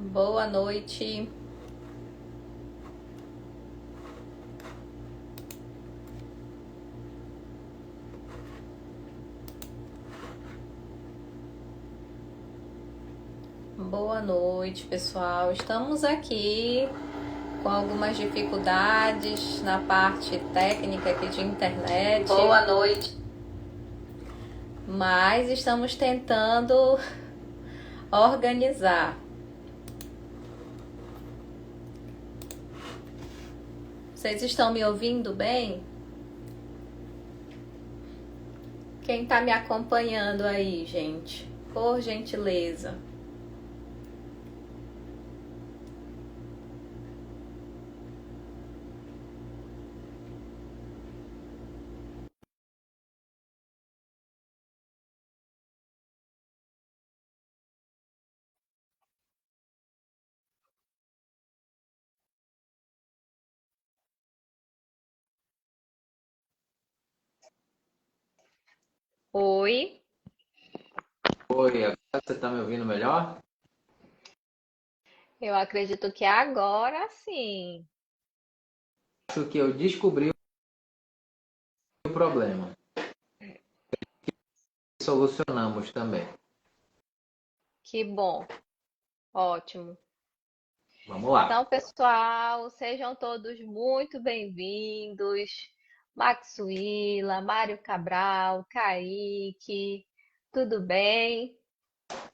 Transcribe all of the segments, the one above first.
Boa noite. Boa noite, pessoal. Estamos aqui com algumas dificuldades na parte técnica aqui de internet. Boa noite. Mas estamos tentando organizar. Vocês estão me ouvindo bem? Quem está me acompanhando aí, gente? Por gentileza. Oi, Oi, agora você está me ouvindo melhor? eu acredito que agora sim. Acho que eu descobri o problema. Solucionamos também. Que bom, ótimo. Vamos lá. Então, pessoal, sejam todos muito bem-vindos. Maxuíla, Mário Cabral, Kaique, tudo bem?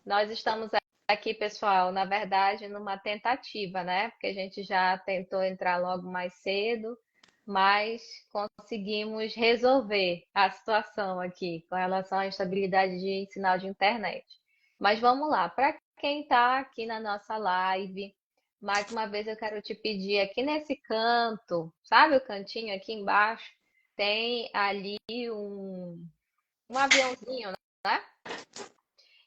Nós estamos aqui, pessoal, na verdade, numa tentativa, né? Porque a gente já tentou entrar logo mais cedo, mas conseguimos resolver a situação aqui com relação à instabilidade de sinal de internet. Mas vamos lá, para quem está aqui na nossa live, mais uma vez eu quero te pedir aqui nesse canto, sabe o cantinho aqui embaixo? Tem ali um aviãozinho, né?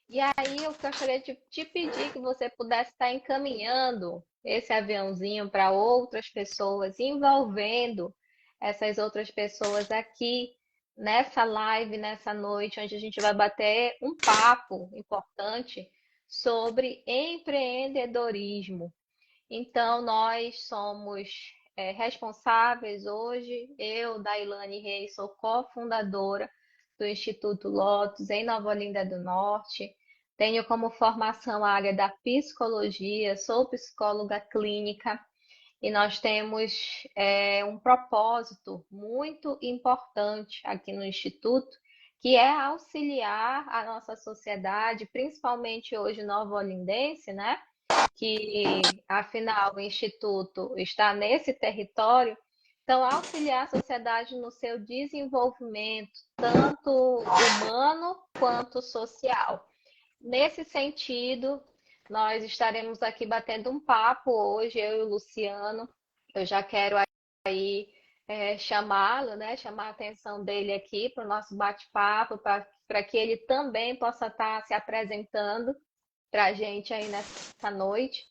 E aí eu gostaria de te pedir que você pudesse estar encaminhando esse aviãozinho para outras pessoas, envolvendo essas outras pessoas aqui nessa live, nessa noite, onde a gente vai bater um papo importante sobre empreendedorismo. Então, nós somos responsáveis hoje, eu, Dailane Reis, sou cofundadora do Instituto Lotus em Nova Olinda do Norte. Tenho como formação a área da psicologia, sou psicóloga clínica e nós temos um propósito muito importante aqui no Instituto, que é auxiliar a nossa sociedade, principalmente hoje nova-olindense, né? Que afinal o Instituto está nesse território, então auxiliar a sociedade no seu desenvolvimento, tanto humano quanto social. Nesse sentido, nós estaremos aqui batendo um papo hoje, eu e o Luciano. Eu já quero aí chamá-lo, né? Chamar a atenção dele aqui para o nosso bate-papo, para que ele também possa estar se apresentando para a gente aí nessa noite.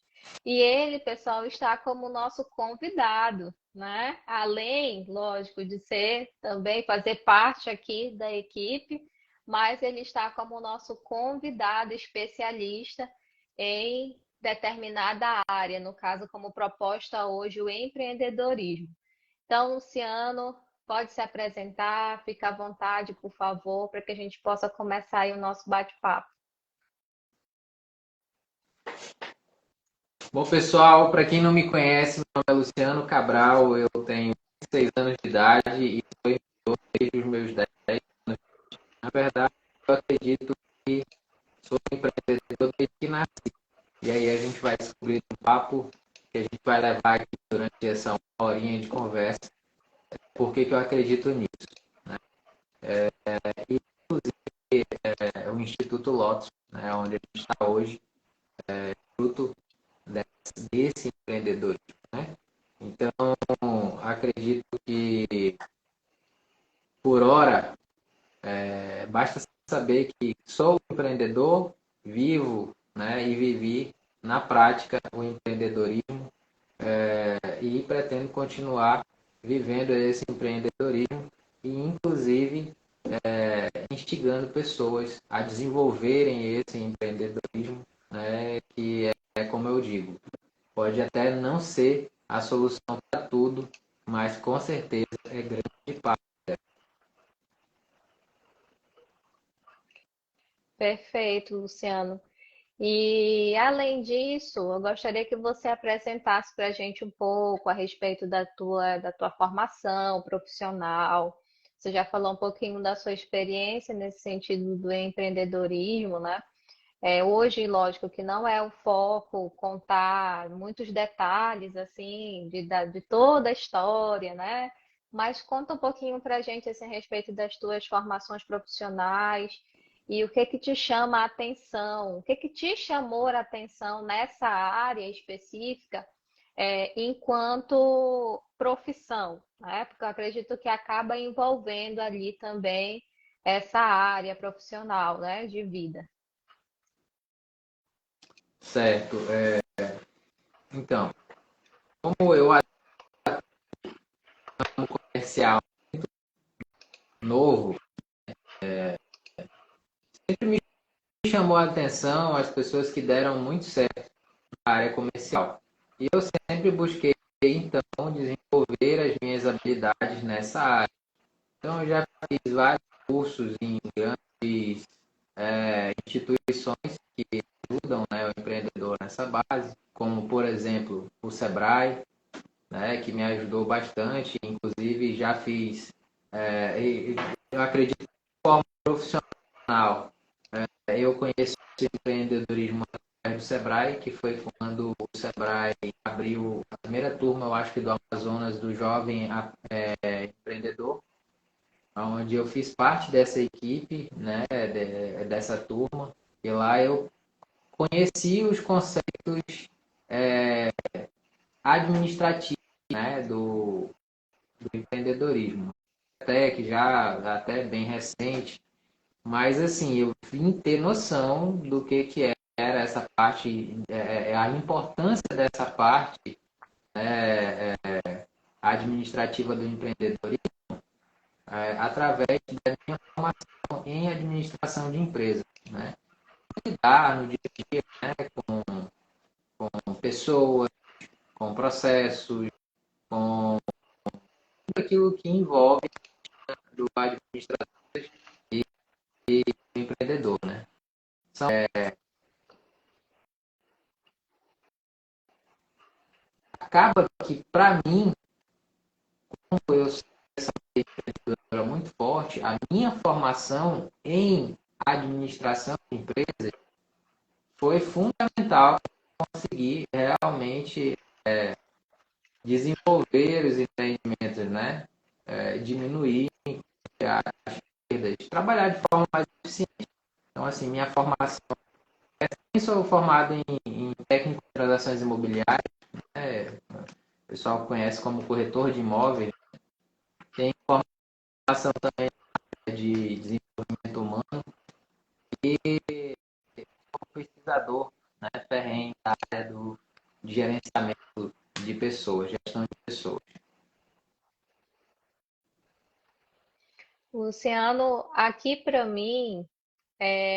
E ele, pessoal, está como nosso convidado, né? Além, lógico, de ser também fazer parte aqui da equipe, mas ele está como nosso convidado especialista em determinada área, no caso, como proposta hoje, o empreendedorismo. Então, Luciano, pode se apresentar, fica à vontade, por favor, para que a gente possa começar aí o nosso bate-papo. Bom, pessoal, para quem não me conhece, meu nome é Luciano Cabral, eu tenho 26 anos de idade e sou empreendedor desde os meus 10 anos. Na verdade, eu acredito que sou empreendedor desde que nasci. E aí a gente vai descobrir um papo que a gente vai levar aqui durante essa horinha de conversa, por que eu acredito nisso. O Instituto Lotus, né, onde a gente está hoje, fruto desse empreendedorismo. Né? Então, acredito que, por hora, basta saber que sou empreendedor, vivo, né, e vivi na prática o empreendedorismo e pretendo continuar vivendo esse empreendedorismo e, inclusive, instigando pessoas a desenvolverem esse empreendedorismo, né, que é como eu digo, pode até não ser a solução para tudo, mas com certeza é grande parte. Perfeito, Luciano. E, além disso, eu gostaria que você apresentasse para a gente um pouco a respeito da tua formação profissional. Você já falou um pouquinho da sua experiência nesse sentido do empreendedorismo, né? Hoje, lógico que não é o foco contar muitos detalhes, assim, de toda a história, né? Mas conta um pouquinho para a gente, assim, a respeito das tuas formações profissionais e o que que te chama a atenção, o que que te chamou a atenção nessa área específica, enquanto profissão, né? Porque eu acredito que acaba envolvendo ali também essa área profissional, né, de vida. Certo. Então, como eu atuo no comercial novo, sempre me chamou a atenção as pessoas que deram muito certo na área comercial. E eu sempre busquei, então, desenvolver as minhas habilidades nessa área. Então, eu já fiz vários cursos em grandes instituições que ajudam, né, o empreendedor nessa base, como, por exemplo, o Sebrae, né, que me ajudou bastante. Inclusive, já fiz, eu acredito, de forma profissional. Eu conheci o empreendedorismo através do Sebrae, que foi quando o Sebrae abriu a primeira turma, eu acho que do Amazonas, do Jovem Empreendedor, onde eu fiz parte dessa equipe, né, dessa turma, e lá eu conheci os conceitos é, administrativos, né, do empreendedorismo, até que já até bem recente, mas assim, eu vim ter noção do que era essa parte, a importância dessa parte administrativa do empreendedorismo, através da minha formação em administração de empresas, né? Lidar no dia a dia, né, com pessoas, com processos, com tudo aquilo que envolve do administrador e do empreendedor, né? São, acaba que, para mim, como eu sou essa empreendedora muito forte, a minha formação em administração de empresas foi fundamental para conseguir realmente desenvolver os empreendimentos, né? Diminuir as perdas, trabalhar de forma mais eficiente. Então, assim, minha formação, eu sou formado em técnico de transações imobiliárias, né? O pessoal conhece como corretor de imóveis, tem formação também de desenvolvimento humano e como pesquisador, né, ferrenho da área de gerenciamento de pessoas, gestão de pessoas. Luciano, aqui para mim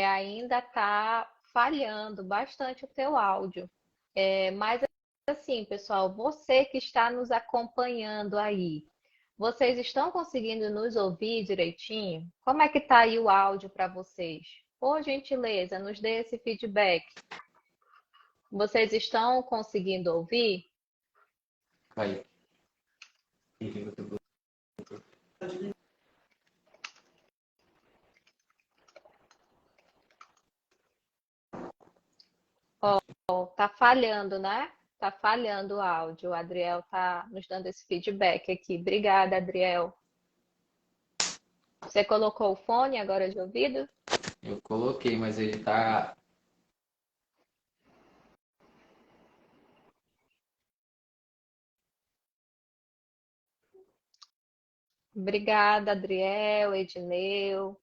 ainda está falhando bastante o teu áudio. Mas assim, pessoal, você que está nos acompanhando aí, vocês estão conseguindo nos ouvir direitinho? Como é que está aí o áudio para vocês? Por gentileza, nos dê esse feedback. Vocês estão conseguindo ouvir? Aí. Tá falhando, né? Tá falhando o áudio. O Adriel tá nos dando esse feedback aqui. Obrigada, Adriel. Você colocou o fone agora de ouvido? Eu coloquei, mas ele está. Obrigada, Adriel, Edneu,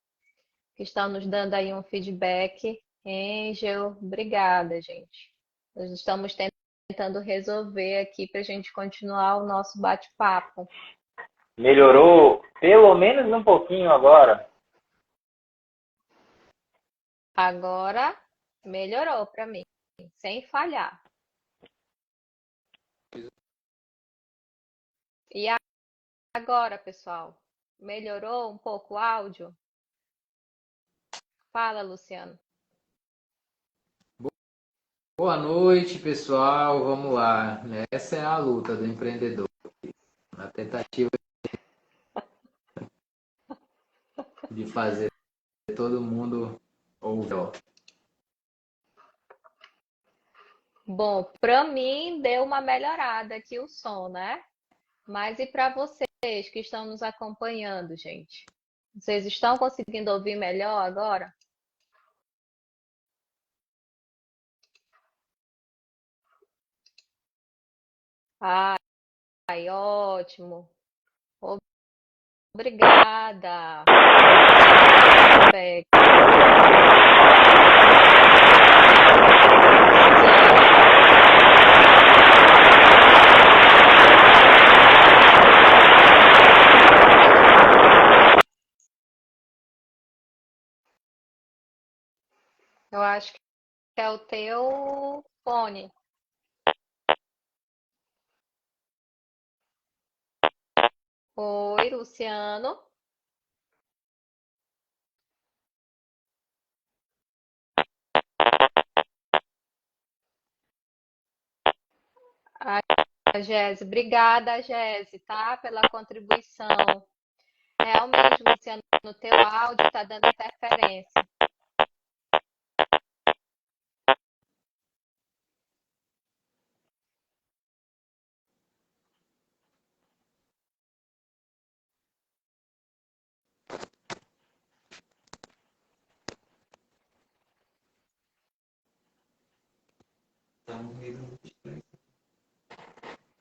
que estão nos dando aí um feedback. Angel, obrigada, gente. Nós estamos tentando resolver aqui para a gente continuar o nosso bate-papo. Melhorou pelo menos um pouquinho agora. Agora melhorou para mim, sem falhar. E agora, pessoal, melhorou um pouco o áudio? Fala, Luciano. Boa noite, pessoal. Vamos lá. Essa é a luta do empreendedor. Na tentativa de fazer todo mundo ouvir. Bom, para mim deu uma melhorada aqui o som, né? Mas e para vocês que estão nos acompanhando, gente? Vocês estão conseguindo ouvir melhor agora? Ai, ótimo. Obrigada. Feedback. Eu acho que é o teu fone. Oi, Luciano. A Gese, obrigada, Gese, tá? Pela contribuição. Realmente, Luciano, no teu áudio está dando interferência.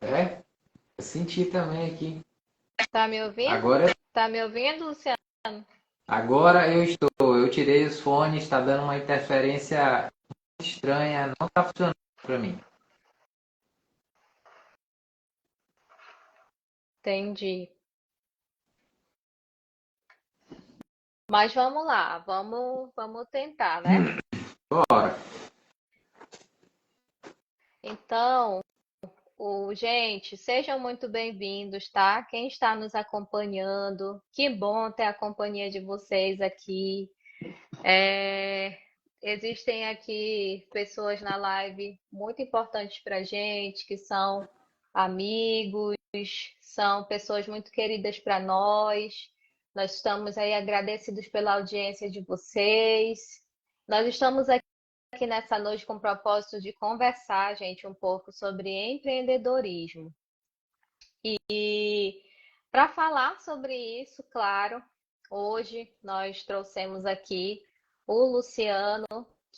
É? Eu senti também aqui. Tá me ouvindo? Agora, Tá me ouvindo, Luciano? agora eu estou. Eu tirei os fones, está dando uma interferência estranha. Não está funcionando para mim. Entendi. Mas vamos lá, vamos tentar, né? Bora. Então, gente, sejam muito bem-vindos, tá? Quem está nos acompanhando, que bom ter a companhia de vocês aqui. Existem aqui pessoas na live muito importantes para a gente, que são amigos, são pessoas muito queridas para nós. Nós estamos aí agradecidos pela audiência de vocês. Nós estamos aqui nessa noite com o propósito de conversar, gente, um pouco sobre empreendedorismo. E para falar sobre isso, claro, hoje nós trouxemos aqui o Luciano,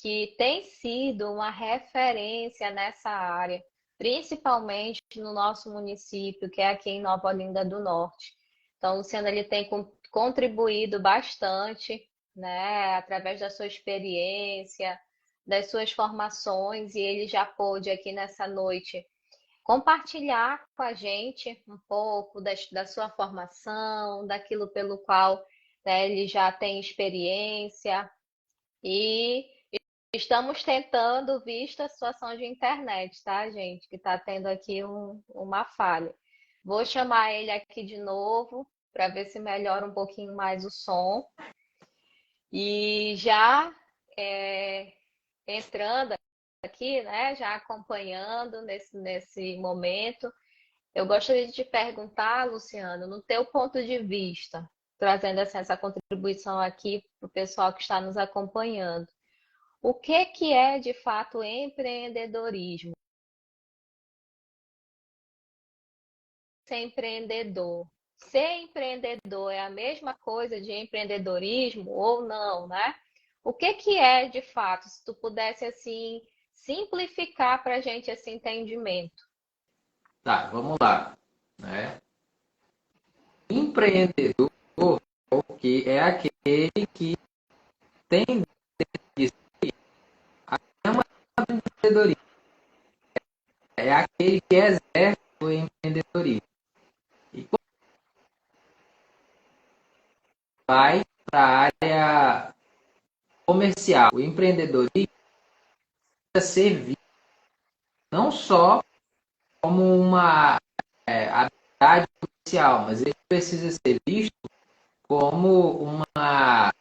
que tem sido uma referência nessa área, principalmente no nosso município, que é aqui em Nova Olinda do Norte. Então, o Luciano ele tem contribuído bastante, né, através da sua experiência, das suas formações, e ele já pôde aqui nessa noite compartilhar com a gente um pouco da sua formação, daquilo pelo qual, né, ele já tem experiência e estamos tentando, visto a situação de internet, tá, gente? Que está tendo aqui uma falha. Vou chamar ele aqui de novo para ver se melhora um pouquinho mais o som. E já entrando aqui, né, já acompanhando nesse momento, eu gostaria de te perguntar, Luciano, no teu ponto de vista, trazendo assim, essa contribuição aqui para o pessoal que está nos acompanhando, o que é de fato empreendedorismo? Ser empreendedor. Ser empreendedor é a mesma coisa de empreendedorismo ou não, né? O que é de fato, se tu pudesse assim simplificar para a gente esse entendimento? Tá, vamos lá. Né? Empreendedor que é aquele que tem de si a chama do empreendedorismo. É aquele que exerce o empreendedorismo. E quando vai para a área comercial, o empreendedorismo precisa servir não só como uma habilidade social, mas ele precisa ser visto como uma,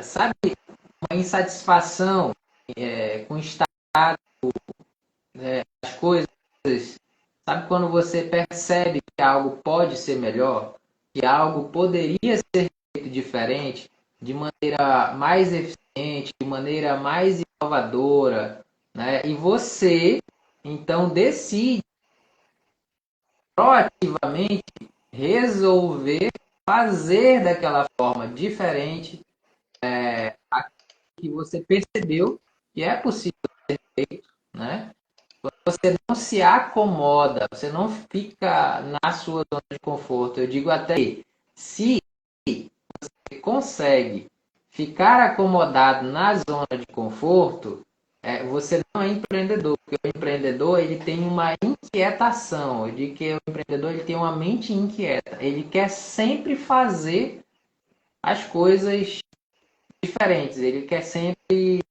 sabe, uma insatisfação com o estado, as coisas. Sabe quando você percebe que algo pode ser melhor, que algo poderia ser feito diferente, de maneira mais eficiente, de maneira mais inovadora, né? E você, então, decide proativamente resolver fazer daquela forma diferente que você percebeu que é possível, né? Você não se acomoda, você não fica na sua zona de conforto. Eu digo até que se você consegue ficar acomodado na zona de conforto, você não é empreendedor, porque o empreendedor ele tem uma inquietação. Eu digo que o empreendedor ele tem uma mente inquieta. Ele quer sempre fazer as coisas diferentes. Ele quer sempre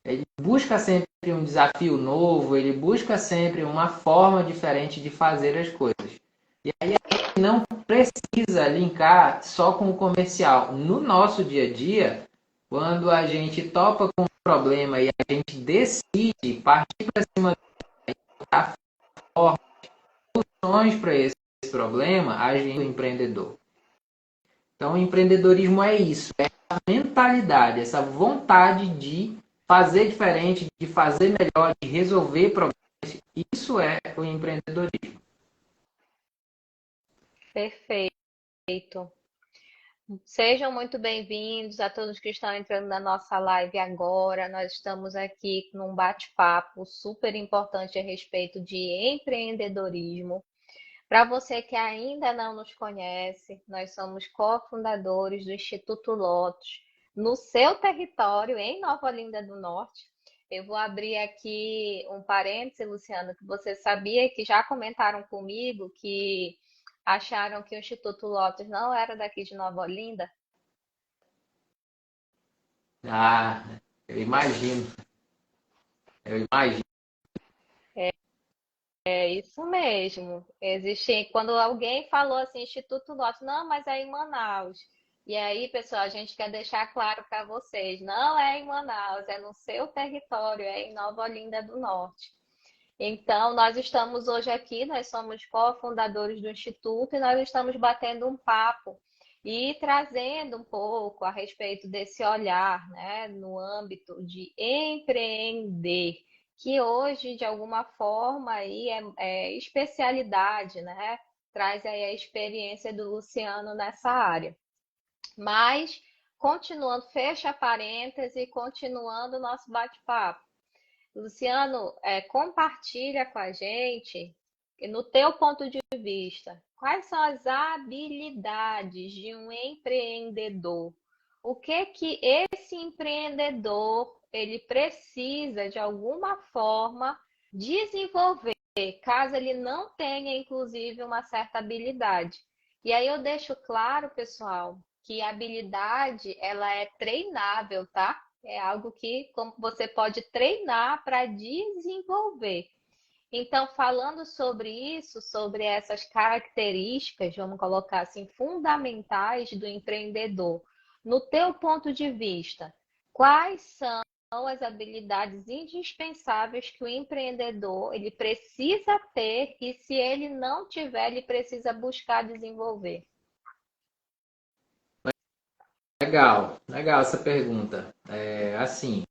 ele busca sempre um desafio novo, ele busca sempre uma forma diferente de fazer as coisas. E aí a gente não precisa linkar só com o comercial. No nosso dia a dia, quando a gente topa com um problema e a gente decide partir para cima da soluções para esse problema, a gente é empreendedor. Então, o empreendedorismo é isso, é a mentalidade, essa vontade de fazer diferente, de fazer melhor, de resolver problemas. Isso é o empreendedorismo. Perfeito. Sejam muito bem-vindos a todos que estão entrando na nossa live agora. Nós estamos aqui num bate-papo super importante a respeito de empreendedorismo. Para você que ainda não nos conhece, nós somos cofundadores do Instituto Lotus, no seu território, em Nova Olinda do Norte. Eu vou abrir aqui um parêntese, Luciano, que você sabia que já comentaram comigo que acharam que o Instituto Lotus não era daqui de Nova Olinda? Ah, eu imagino, eu imagino. É isso mesmo. Existe, quando alguém falou assim, Instituto Lotus, não, mas é em Manaus. E aí, pessoal, a gente quer deixar claro para vocês, não é em Manaus, é no seu território, é em Nova Olinda do Norte. Então, nós estamos hoje aqui, nós somos cofundadores do Instituto e nós estamos batendo um papo e trazendo um pouco a respeito desse olhar, né, no âmbito de empreender, que hoje, de alguma forma, aí é especialidade, né? Traz aí a experiência do Luciano nessa área. Mas, continuando, fecha parêntese, continuando o nosso bate-papo. Luciano, compartilha com a gente, no teu ponto de vista, quais são as habilidades de um empreendedor? O que que esse empreendedor ele precisa de alguma forma desenvolver, caso ele não tenha, inclusive, uma certa habilidade? E aí eu deixo claro, pessoal, que a habilidade ela é treinável, tá? É algo que como você pode treinar para desenvolver. Então, falando sobre isso, sobre essas características, vamos colocar assim, fundamentais do empreendedor, no teu ponto de vista, quais são as habilidades indispensáveis que o empreendedor ele precisa ter e se ele não tiver, ele precisa buscar desenvolver? Legal, legal essa pergunta. Assim,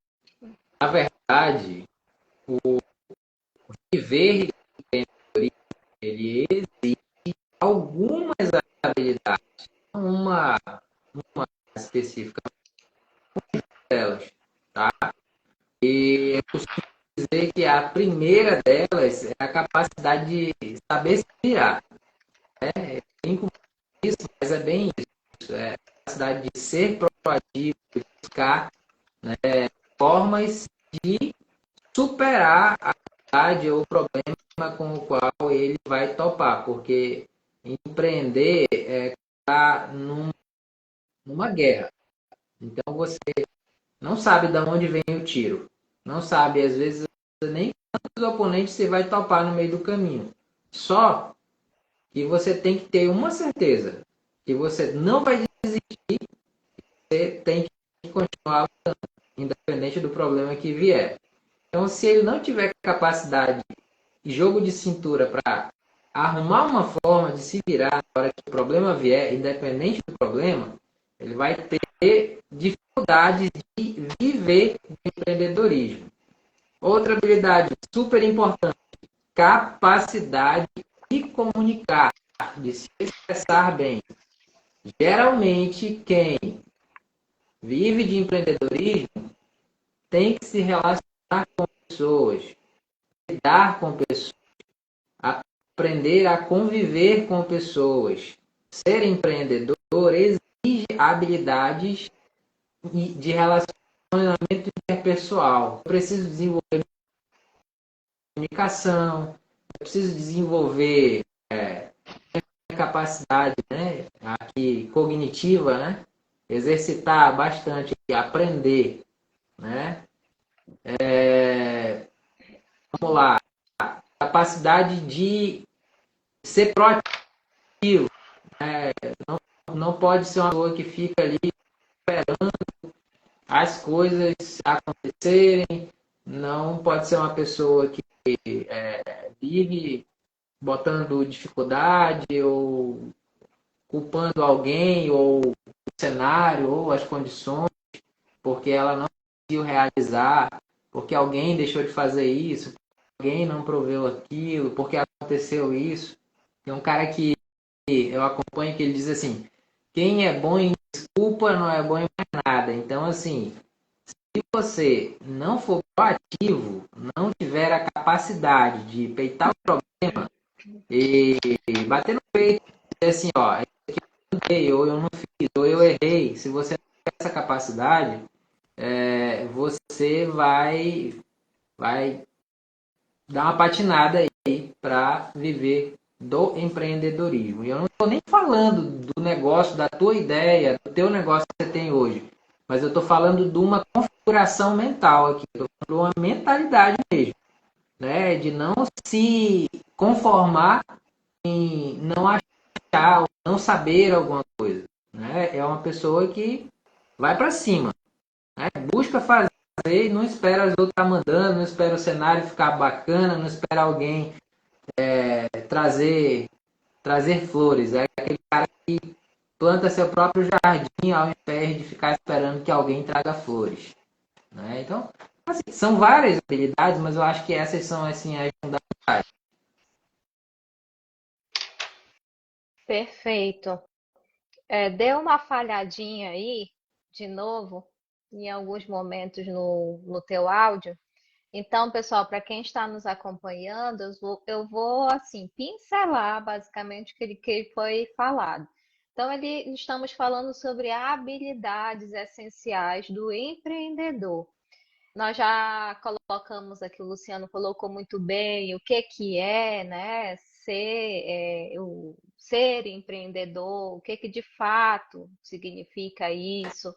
na verdade, viver de empreendedorismo, ele exige algumas habilidades, uma específica delas, tá? E eu costumo dizer que a primeira delas é a capacidade de saber se virar. Tem com isso, mas é bem isso. É a capacidade de ser proativo, de buscar formas de superar a dificuldade ou o problema com o qual ele vai topar, porque empreender é estar numa guerra. Então você não sabe de onde vem o tiro, não sabe, às vezes, nem quantos oponentes você vai topar no meio do caminho. Só que você tem que ter uma certeza, que você não vai desistir, você tem que continuar lutando, independente do problema que vier. Então, se ele não tiver capacidade e jogo de cintura para arrumar uma forma de se virar na hora que o problema vier, independente do problema, ele vai ter dificuldades de viver o empreendedorismo. Outra habilidade super importante, capacidade de comunicar, de se expressar bem. Geralmente, quem vive de empreendedorismo tem que se relacionar com pessoas, lidar com pessoas, aprender a conviver com pessoas. Ser empreendedor exige habilidades de relacionamento interpessoal. Eu preciso desenvolver comunicação, eu preciso desenvolver capacidade, né, aqui cognitiva, né, exercitar bastante, aprender, né, vamos lá, capacidade de ser proativo, né, não pode ser uma pessoa que fica ali esperando as coisas acontecerem, não pode ser uma pessoa que vive botando dificuldade ou culpando alguém ou o cenário ou as condições porque ela não conseguiu realizar, porque alguém deixou de fazer isso, porque alguém não proveu aquilo, porque aconteceu isso. Tem um cara que eu acompanho que ele diz assim: quem é bom em desculpa não é bom em mais nada. Então, assim, se você não for proativo, não tiver a capacidade de peitar o problema e bater no peito, dizer assim, ó, ou eu não fiz, ou eu errei. Se você não tem essa capacidade, você vai dar uma patinada aí para viver do empreendedorismo. E eu não estou nem falando do negócio, da tua ideia, do teu negócio que você tem hoje, mas eu estou falando de uma configuração mental aqui, estou falando de uma mentalidade mesmo, né? De não se conformar em não achar ou não saber alguma coisa, né? É uma pessoa que vai para cima, né? Busca fazer e não espera as outras mandando, não espera o cenário ficar bacana, não espera alguém trazer flores. É aquele cara que planta seu próprio jardim ao invés de ficar esperando que alguém traga flores, né? Então, assim, são várias habilidades, mas eu acho que essas são assim as fundamentais. Perfeito. Deu uma falhadinha aí, de novo, em alguns momentos no teu áudio. Então, pessoal, para quem está nos acompanhando, eu vou assim, pincelar basicamente o que foi falado. Então, estamos falando sobre habilidades essenciais do empreendedor. Nós já colocamos aqui, o Luciano colocou muito bem o que é, né, ser empreendedor, o que de fato significa isso.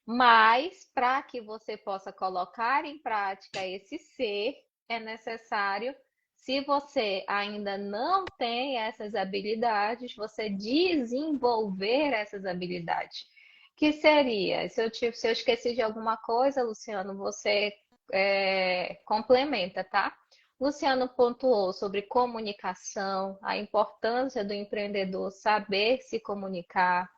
Mas para que você possa colocar em prática esse ser, é necessário, se você ainda não tem essas habilidades, você desenvolver essas habilidades. Que seria, se eu esqueci de alguma coisa, Luciano, você complementa, tá? Luciano pontuou sobre comunicação, a importância do empreendedor saber se comunicar,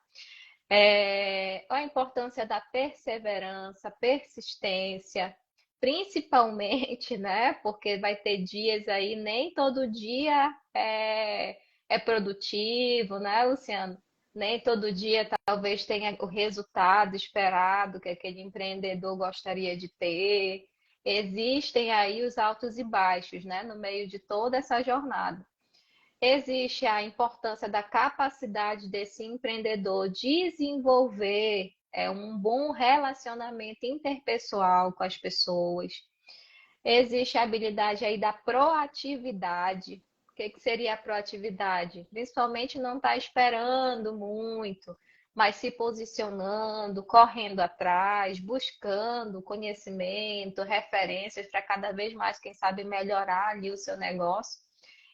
a importância da perseverança, persistência, principalmente, né? Porque vai ter dias aí, nem todo dia é produtivo, né, Luciano? Nem todo dia talvez tenha o resultado esperado que aquele empreendedor gostaria de ter. Existem aí os altos e baixos, né, no meio de toda essa jornada. Existe a importância da capacidade desse empreendedor desenvolver um bom relacionamento interpessoal com as pessoas. Existe a habilidade aí da proatividade. O que seria a proatividade? Principalmente não estar esperando muito, mas se posicionando, correndo atrás, buscando conhecimento, referências para cada vez mais, quem sabe, melhorar ali o seu negócio.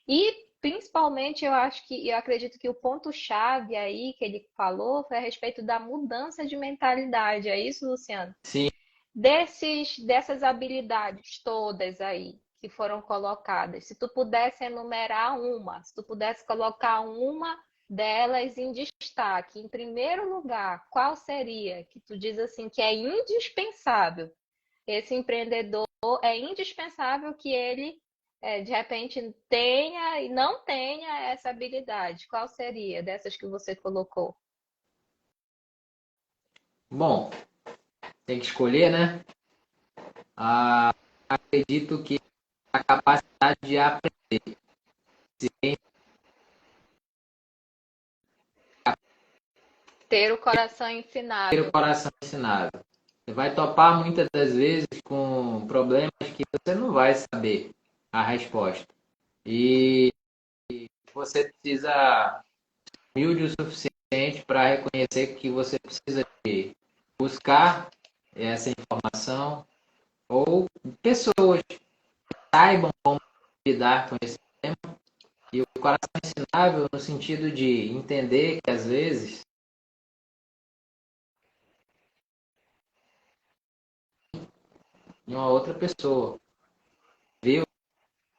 E principalmente eu acredito que o ponto-chave aí que ele falou foi a respeito da mudança de mentalidade. É isso, Luciano? Sim, Dessas habilidades todas aí que foram colocadas, se tu pudesse enumerar uma, se tu pudesse colocar uma delas em destaque, em primeiro lugar, qual seria? Que tu diz assim que é indispensável. Esse empreendedor é indispensável que ele de repente tenha e não tenha essa habilidade. Qual seria dessas que você colocou? bom, tem que escolher, né? Acredito que a capacidade de aprender, sim, Ter o coração ter o ensinável. coração ensinável. Você vai topar muitas das vezes com problemas que você não vai saber a resposta. E você precisa humilde o suficiente para reconhecer que você precisa de buscar essa informação ou pessoas que saibam como lidar com esse tema. E o coração ensinável no sentido de entender que às vezes uma outra pessoa viu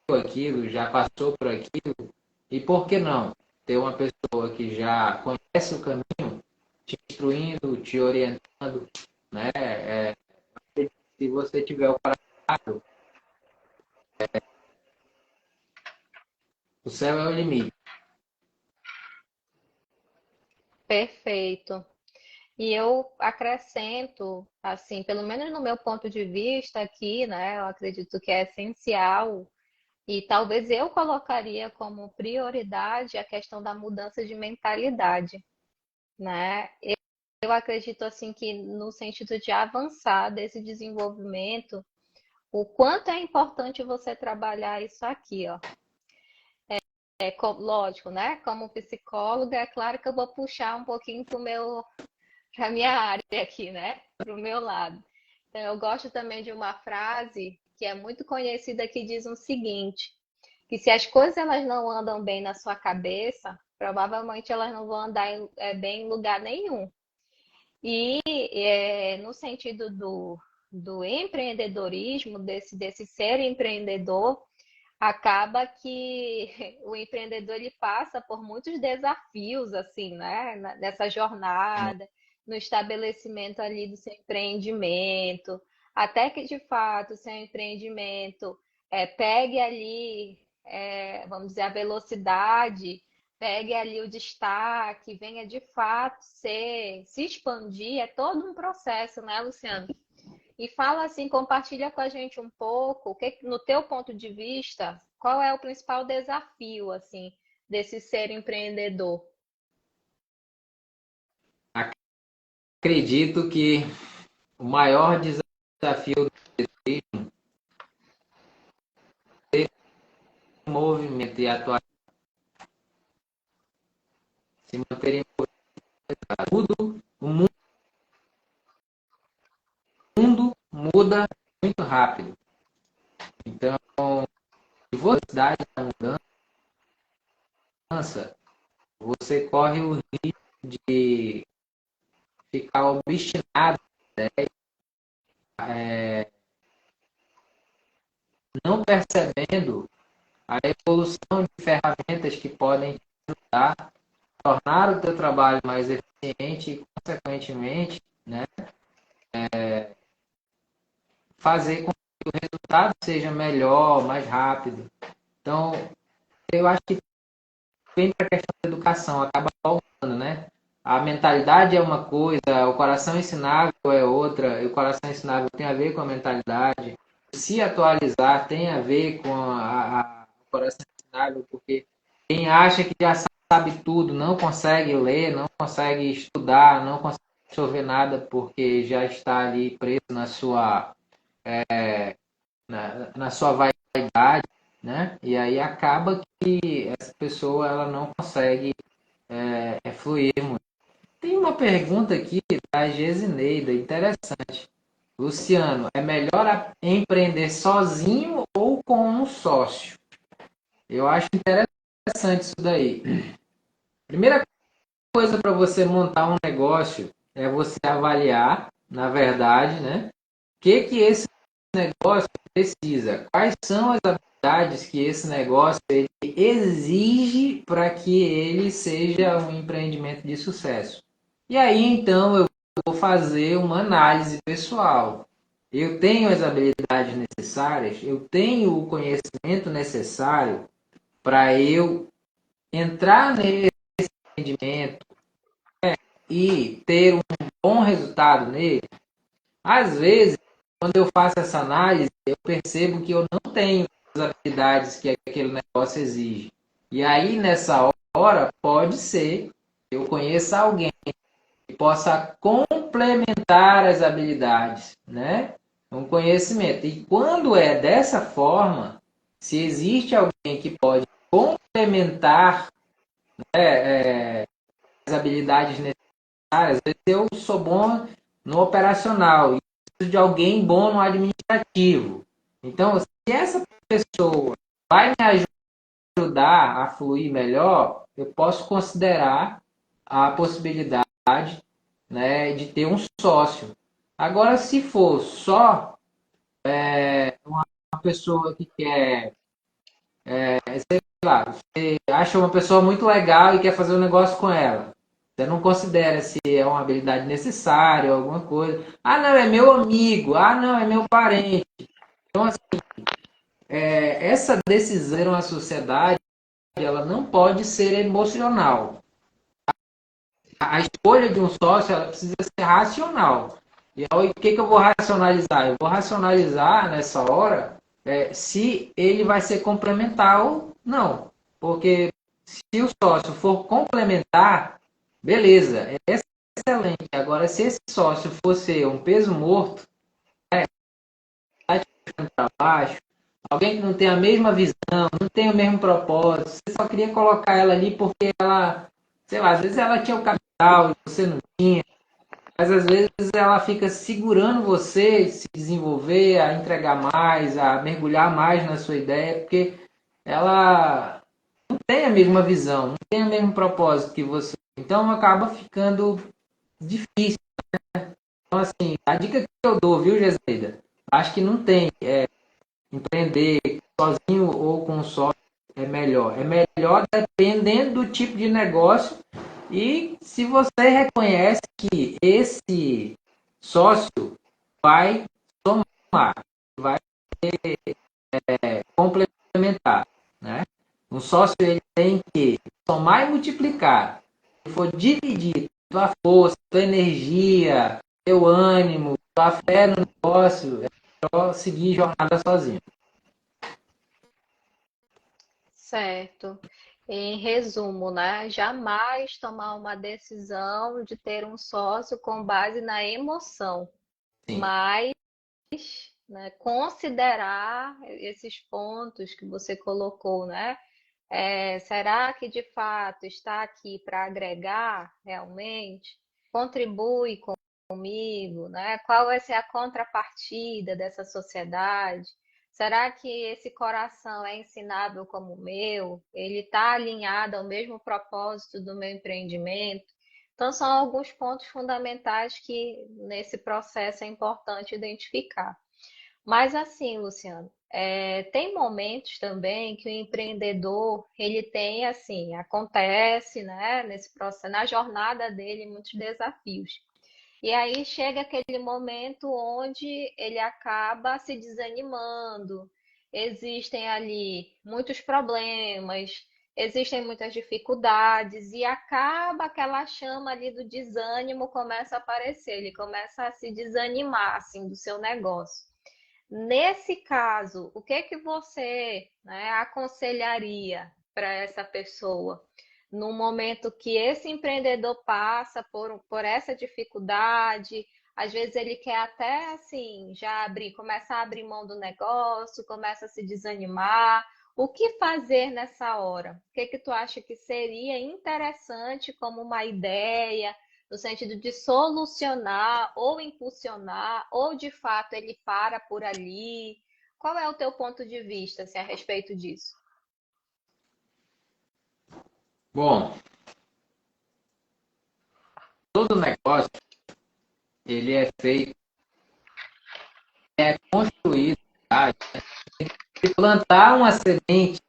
aquilo, já passou por aquilo, e por que não ter uma pessoa que já conhece o caminho, te instruindo, te orientando, né? Se você tiver o coração, o céu é o limite. Perfeito. E eu acrescento, assim, pelo menos no meu ponto de vista aqui, né? Eu acredito que é essencial e talvez eu colocaria como prioridade a questão da mudança de mentalidade, né? Eu acredito assim que no sentido de avançar desse desenvolvimento, o quanto é importante você trabalhar isso aqui, ó. Lógico, né? Como psicóloga, é claro que eu vou puxar um pouquinho para minha área aqui, né? Para o meu lado. Então, eu gosto também de uma frase que é muito conhecida que diz o seguinte, que se as coisas elas não andam bem na sua cabeça, provavelmente elas não vão andar bem em lugar nenhum. E no sentido do empreendedorismo, desse ser empreendedor, acaba que o empreendedor ele passa por muitos desafios assim, né, nessa jornada, no estabelecimento ali do seu empreendimento, até que de fato o seu empreendimento pegue ali, vamos dizer, a velocidade, pegue ali o destaque, venha de fato se expandir, é todo um processo, né, Luciano? E fala assim, compartilha com a gente um pouco, no teu ponto de vista, qual é o principal desafio assim desse ser empreendedor? Acredito que o maior desafio do turismo é o movimento e atuar, se manter em tudo. O mundo muda muito rápido. Então, se você dá essa mudança, você corre o risco de ficar obstinado, né? Não percebendo a evolução de ferramentas que podem te ajudar, tornar o teu trabalho mais eficiente e, consequentemente, né, fazer com que o resultado seja melhor, mais rápido. Então, eu acho que vem para a questão da educação, acaba voltando, né? A mentalidade é uma coisa, o coração ensinável é outra, e o coração ensinável tem a ver com a mentalidade. Se atualizar tem a ver com o coração ensinável, porque quem acha que já sabe tudo, não consegue ler, não consegue estudar, não consegue absorver nada, porque já está ali preso na sua vaidade, né? E aí acaba que essa pessoa ela não consegue fluir muito. Tem uma pergunta aqui da Gesineida, interessante. Luciano, é melhor empreender sozinho ou com um sócio? Eu acho interessante isso daí. Primeira coisa para você montar um negócio é você avaliar, na verdade, né? O que esse negócio precisa? Quais são as habilidades que esse negócio ele exige para que ele seja um empreendimento de sucesso? E aí, então, eu vou fazer uma análise pessoal. Eu tenho as habilidades necessárias, eu tenho o conhecimento necessário para eu entrar nesse empreendimento e ter um bom resultado nele. Às vezes, quando eu faço essa análise, eu percebo que eu não tenho as habilidades que aquele negócio exige. E aí, nessa hora, pode ser que eu conheça alguém que possa complementar as habilidades, né? Um conhecimento. E quando é dessa forma, se existe alguém que pode complementar, as habilidades necessárias, às vezes eu sou bom no operacional e preciso de alguém bom no administrativo. Então, se essa pessoa vai me ajudar a fluir melhor, eu posso considerar a possibilidade, né, de ter um sócio. Agora, se for só uma pessoa que quer, sei lá, você acha uma pessoa muito legal e quer fazer um negócio com ela. Você não considera se é uma habilidade necessária ou alguma coisa. Ah, não, é meu amigo. Ah, não, é meu parente. Então, assim, essa decisão em uma sociedade, ela não pode ser emocional. A escolha de um sócio, ela precisa ser racional. E aí, o que eu vou racionalizar? Eu vou racionalizar nessa hora se ele vai ser complementar ou não. Porque se o sócio for complementar, beleza, é excelente. Agora, se esse sócio for ser um peso morto, para baixo, alguém que não tem a mesma visão, não tem o mesmo propósito, você só queria colocar ela ali porque ela, sei lá, às vezes ela tinha o capital e você não tinha, mas às vezes ela fica segurando você a se desenvolver, a entregar mais, a mergulhar mais na sua ideia, porque ela não tem a mesma visão, não tem o mesmo propósito que você. Então acaba ficando difícil. Então, assim, a dica que eu dou, viu, Geseida? Acho que não tem. Empreender sozinho ou com sócio é melhor. É melhor dependendo do tipo de negócio e se você reconhece que esse sócio vai somar, vai complementar, né? Um sócio ele tem que somar e multiplicar. Se for dividir tua força, tua energia, teu ânimo, tua fé no negócio, é só seguir jornada sozinho. Certo. Em resumo, né? Jamais tomar uma decisão de ter um sócio com base na emoção, Sim. mas, né, considerar esses pontos que você colocou, né? Será que de fato está aqui para agregar realmente? Contribui comigo, né? Qual vai ser a contrapartida dessa sociedade? Será que esse coração é ensinável como o meu? Ele está alinhado ao mesmo propósito do meu empreendimento? Então, são alguns pontos fundamentais que nesse processo é importante identificar. Mas assim, Luciano, tem momentos também que o empreendedor, ele tem assim, acontece, né, nesse processo, na jornada dele, muitos desafios. E aí chega aquele momento onde ele acaba se desanimando, existem ali muitos problemas, existem muitas dificuldades, e acaba aquela chama ali do desânimo começa a aparecer, ele começa a se desanimar assim do seu negócio. Nesse caso, o que que você, né, aconselharia para essa pessoa no momento que esse empreendedor passa por essa dificuldade? Às vezes ele quer até assim já abrir, começar a abrir mão do negócio, começa a se desanimar. O que fazer nessa hora? O que que tu acha que seria interessante como uma ideia no sentido de solucionar ou impulsionar, ou de fato ele para por ali? Qual é o teu ponto de vista assim, a respeito disso? Bom, todo negócio ele é feito, é construído, tá? Se plantar uma semente,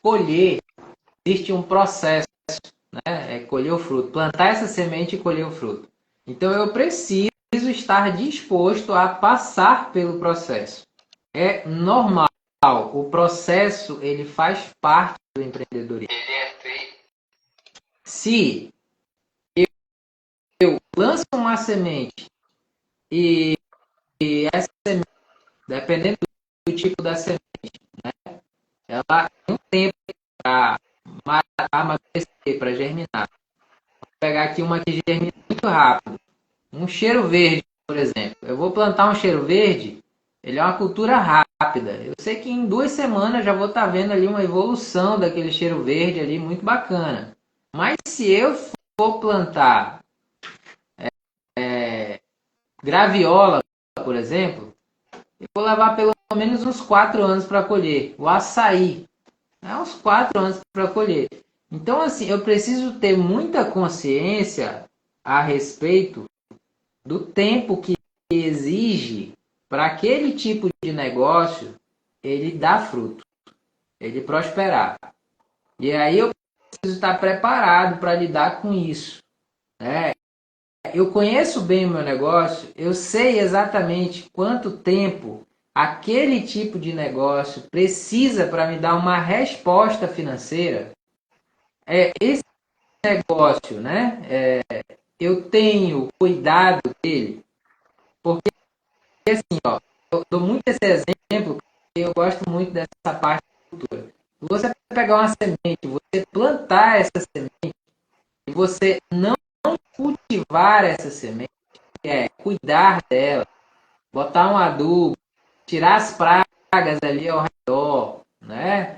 colher, existe um processo, né? É colher o fruto, plantar essa semente e colher o fruto. Então eu preciso estar disposto a passar pelo processo. É normal. O processo ele faz parte do empreendedorismo. Se eu lanço uma semente e essa semente, dependendo do tipo da semente, ela tem um tempo para amadurecer, para germinar. Vou pegar aqui uma que germina muito rápido. Um cheiro verde, por exemplo. Eu vou plantar um cheiro verde, ele é uma cultura rápida. Eu sei que em 2 semanas já vou estar vendo ali uma evolução daquele cheiro verde ali, muito bacana. Mas se eu for plantar graviola, por exemplo, eu vou levar pelo menos uns 4 anos para colher. O açaí, uns 4 anos para colher. Então, assim, eu preciso ter muita consciência a respeito do tempo que exige para aquele tipo de negócio ele dar fruto, ele prosperar. E aí eu preciso estar preparado para lidar com isso, né? Eu conheço bem o meu negócio, eu sei exatamente quanto tempo aquele tipo de negócio precisa para me dar uma resposta financeira. Esse negócio, né? Eu tenho cuidado dele, porque assim, ó, eu dou muito esse exemplo, porque eu gosto muito dessa parte da cultura. Você pegar uma semente, você plantar essa semente, e você não cultivar essa semente, cuidar dela, botar um adubo, tirar as pragas ali ao redor, né?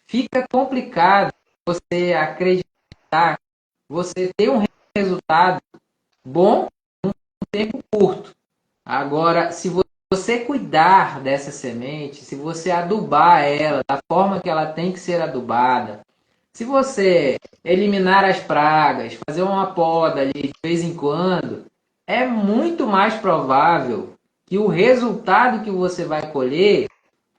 Fica complicado você acreditar, você ter um resultado bom em um tempo curto. Agora, se você cuidar dessa semente, se você adubar ela da forma que ela tem que ser adubada, se você eliminar as pragas, fazer uma poda ali de vez em quando, é muito mais provável que o resultado que você vai colher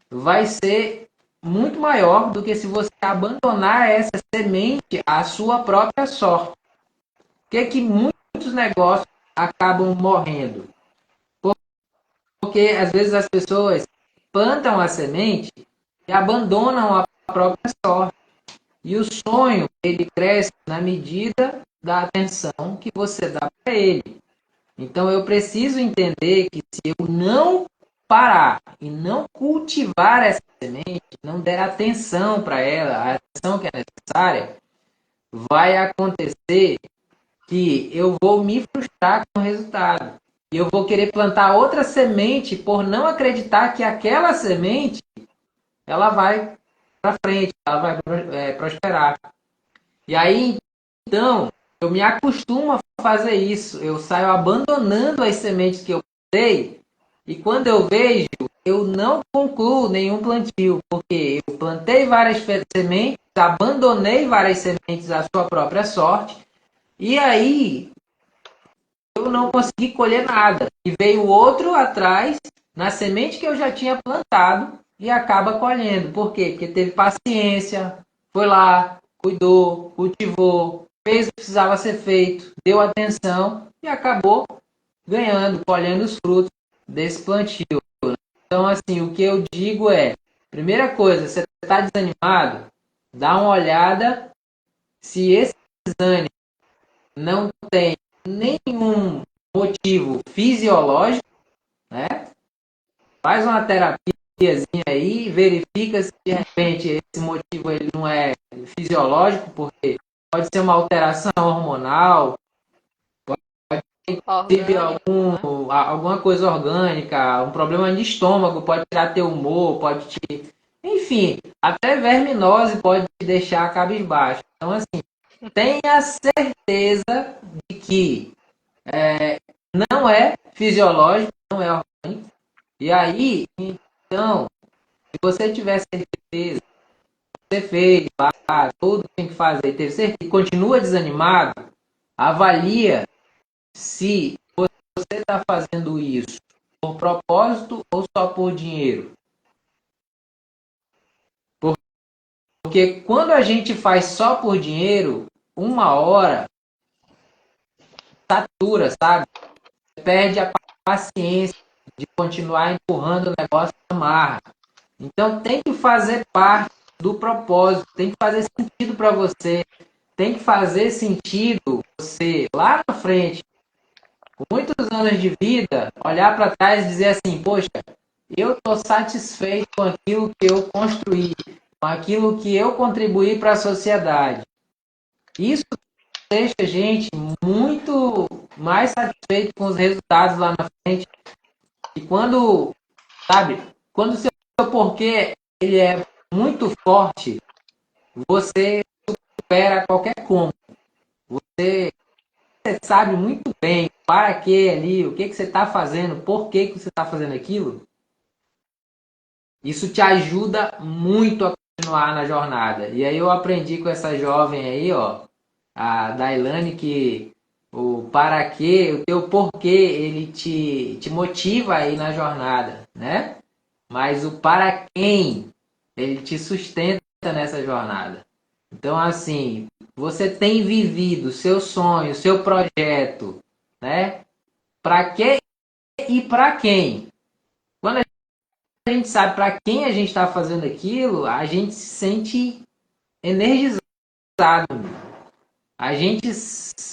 vai ser muito maior do que se você abandonar essa semente à sua própria sorte. Por que que muitos negócios acabam morrendo? Porque às vezes as pessoas plantam a semente e abandonam a própria sorte. E o sonho, ele cresce na medida da atenção que você dá para ele. Então eu preciso entender que se eu não parar e não cultivar essa semente, não der atenção para ela, a atenção que é necessária, vai acontecer que eu vou me frustrar com o resultado. E eu vou querer plantar outra semente por não acreditar que aquela semente ela vai para frente, ela vai prosperar. E aí, então, eu me acostumo a fazer isso. Eu saio abandonando as sementes que eu plantei e quando eu vejo, eu não concluo nenhum plantio, porque eu plantei várias sementes, abandonei várias sementes à sua própria sorte e aí eu não consegui colher nada. E veio outro atrás, na semente que eu já tinha plantado, e acaba colhendo. Por quê? Porque teve paciência, foi lá, cuidou, cultivou, fez o que precisava ser feito, deu atenção e acabou ganhando, colhendo os frutos desse plantio. Então, assim, o que eu digo é, primeira coisa, você está desanimado, dá uma olhada se esse desânimo não tem nenhum motivo fisiológico, né? Faz uma terapiazinha aí, verifica se de repente esse motivo ele não é fisiológico, porque pode ser uma alteração hormonal, teve Orgânico, né? alguma coisa orgânica, um problema de estômago, pode tirar teu humor, pode te... Enfim, até verminose pode te deixar cabisbaixo. Então, assim, tenha certeza de que não é fisiológico, não é orgânico. E aí, então, se você tiver certeza, você fez lá, tudo tem que fazer, ter certeza, e continua desanimado, avalia se você está fazendo isso por propósito ou só por dinheiro. Porque quando a gente faz só por dinheiro, uma hora satura, sabe? Perde a paciência de continuar empurrando o negócio na marra. Então tem que fazer parte do propósito, tem que fazer sentido para você, tem que fazer sentido você lá na frente, com muitos anos de vida, olhar para trás e dizer assim, poxa, eu estou satisfeito com aquilo que eu construí, com aquilo que eu contribuí para a sociedade. Isso deixa a gente muito mais satisfeito com os resultados lá na frente. E quando, sabe, quando o seu porquê ele é muito forte, você supera qualquer como. Você sabe muito bem para que ali, o que, que você está fazendo, por que, que você está fazendo aquilo. Isso te ajuda muito a continuar na jornada. E aí eu aprendi com essa jovem aí, ó, a Dailane, que o para quê, o teu porquê, ele te motiva aí na jornada, né? Mas o para quem, ele te sustenta nessa jornada. Então, assim, você tem vivido seu sonho, seu projeto, né? Para quê e para quem? Quando a gente sabe para quem a gente está fazendo aquilo, a gente se sente energizado. A gente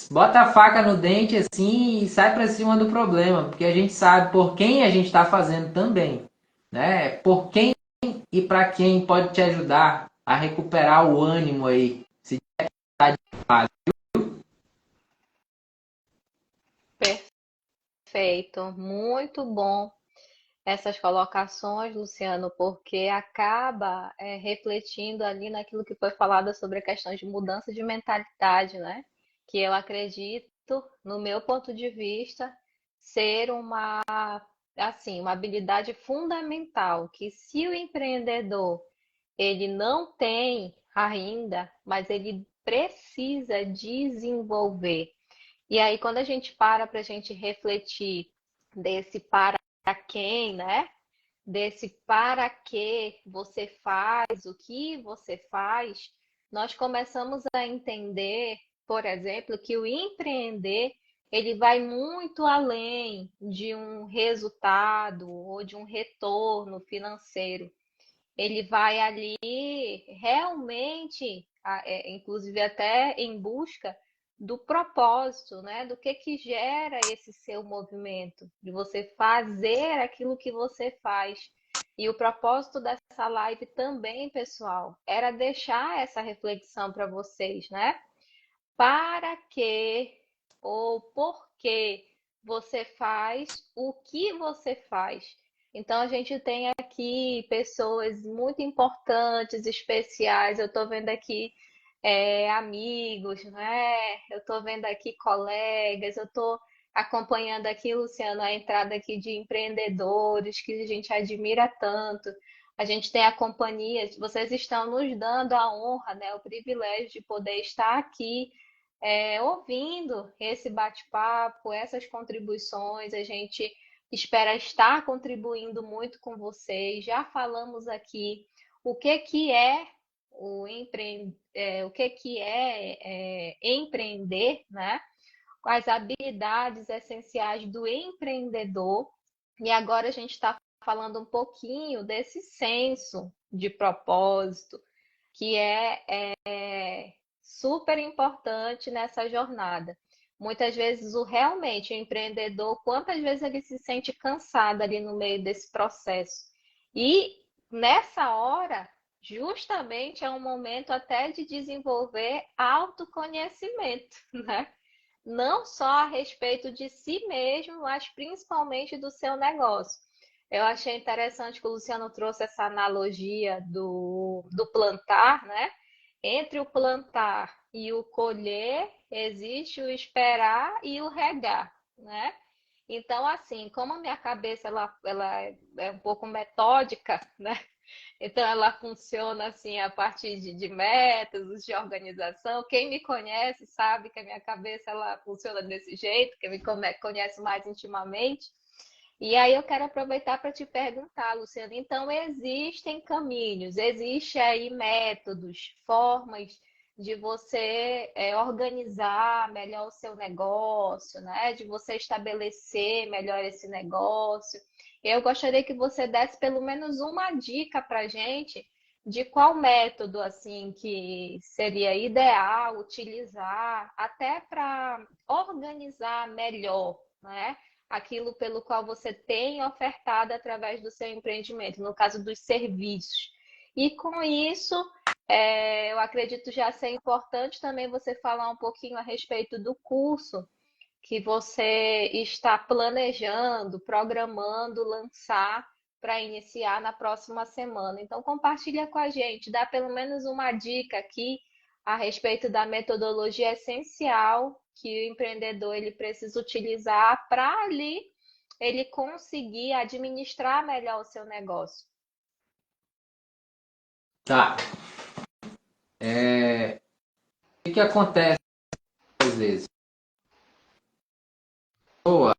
bota a faca no dente assim e sai para cima do problema, porque a gente sabe por quem a gente está fazendo também, né? Por quem e para quem pode te ajudar a recuperar o ânimo aí, se está de fase. Perfeito, muito bom essas colocações, Luciano, porque acaba refletindo ali naquilo que foi falado sobre a questão de mudança de mentalidade, né? Que eu acredito, no meu ponto de vista, ser uma habilidade fundamental, que se o empreendedor ele não tem ainda, mas ele precisa desenvolver. E aí, quando a gente para a gente refletir desse para quem, né? Desse para que você faz, o que você faz, nós começamos a entender, por exemplo, que o empreender ele vai muito além de um resultado ou de um retorno financeiro. Ele vai ali realmente, inclusive até em busca do propósito, né? Do que gera esse seu movimento, de você fazer aquilo que você faz. E o propósito dessa live também, pessoal, era deixar essa reflexão para vocês, né? Para que ou por que você faz o que você faz. Então, a gente tem aqui pessoas muito importantes, especiais. Eu estou vendo aqui amigos, né? Eu estou vendo aqui colegas, eu estou acompanhando aqui, Luciano, a entrada aqui de empreendedores que a gente admira tanto. A gente tem a companhia, vocês estão nos dando a honra, né? O privilégio de poder estar aqui ouvindo esse bate-papo, essas contribuições. A gente espera estar contribuindo muito com vocês. Já falamos aqui o que é o que é empreender, né? As habilidades essenciais do empreendedor. E agora a gente está falando um pouquinho desse senso de propósito, que super importante nessa jornada. Muitas vezes realmente o empreendedor, quantas vezes ele se sente cansado ali no meio desse processo. E nessa hora, justamente é um momento até de desenvolver autoconhecimento, né? Não só a respeito de si mesmo, mas principalmente do seu negócio. Eu achei interessante que o Luciano trouxe essa analogia do plantar, né? Entre o plantar e o colher, existe o esperar e o regar, né? Então, assim, como a minha cabeça ela é um pouco metódica, né? Então, ela funciona assim a partir de métodos, de organização. Quem me conhece sabe que a minha cabeça ela funciona desse jeito, quem me conhece mais intimamente. E aí eu quero aproveitar para te perguntar, Luciana, então existem caminhos, existem aí métodos, formas de você organizar melhor o seu negócio, né? De você estabelecer melhor esse negócio. Eu gostaria que você desse pelo menos uma dica para a gente de qual método assim que seria ideal utilizar até para organizar melhor, né? Aquilo pelo qual você tem ofertado através do seu empreendimento, no caso dos serviços. E com isso, eu acredito já ser importante também você falar um pouquinho a respeito do curso que você está planejando, programando lançar para iniciar na próxima semana. Então, compartilha com a gente, dá pelo menos uma dica aqui a respeito da metodologia essencial que o empreendedor ele precisa utilizar para ali ele conseguir administrar melhor o seu negócio. Tá. O que acontece às vezes? A pessoa,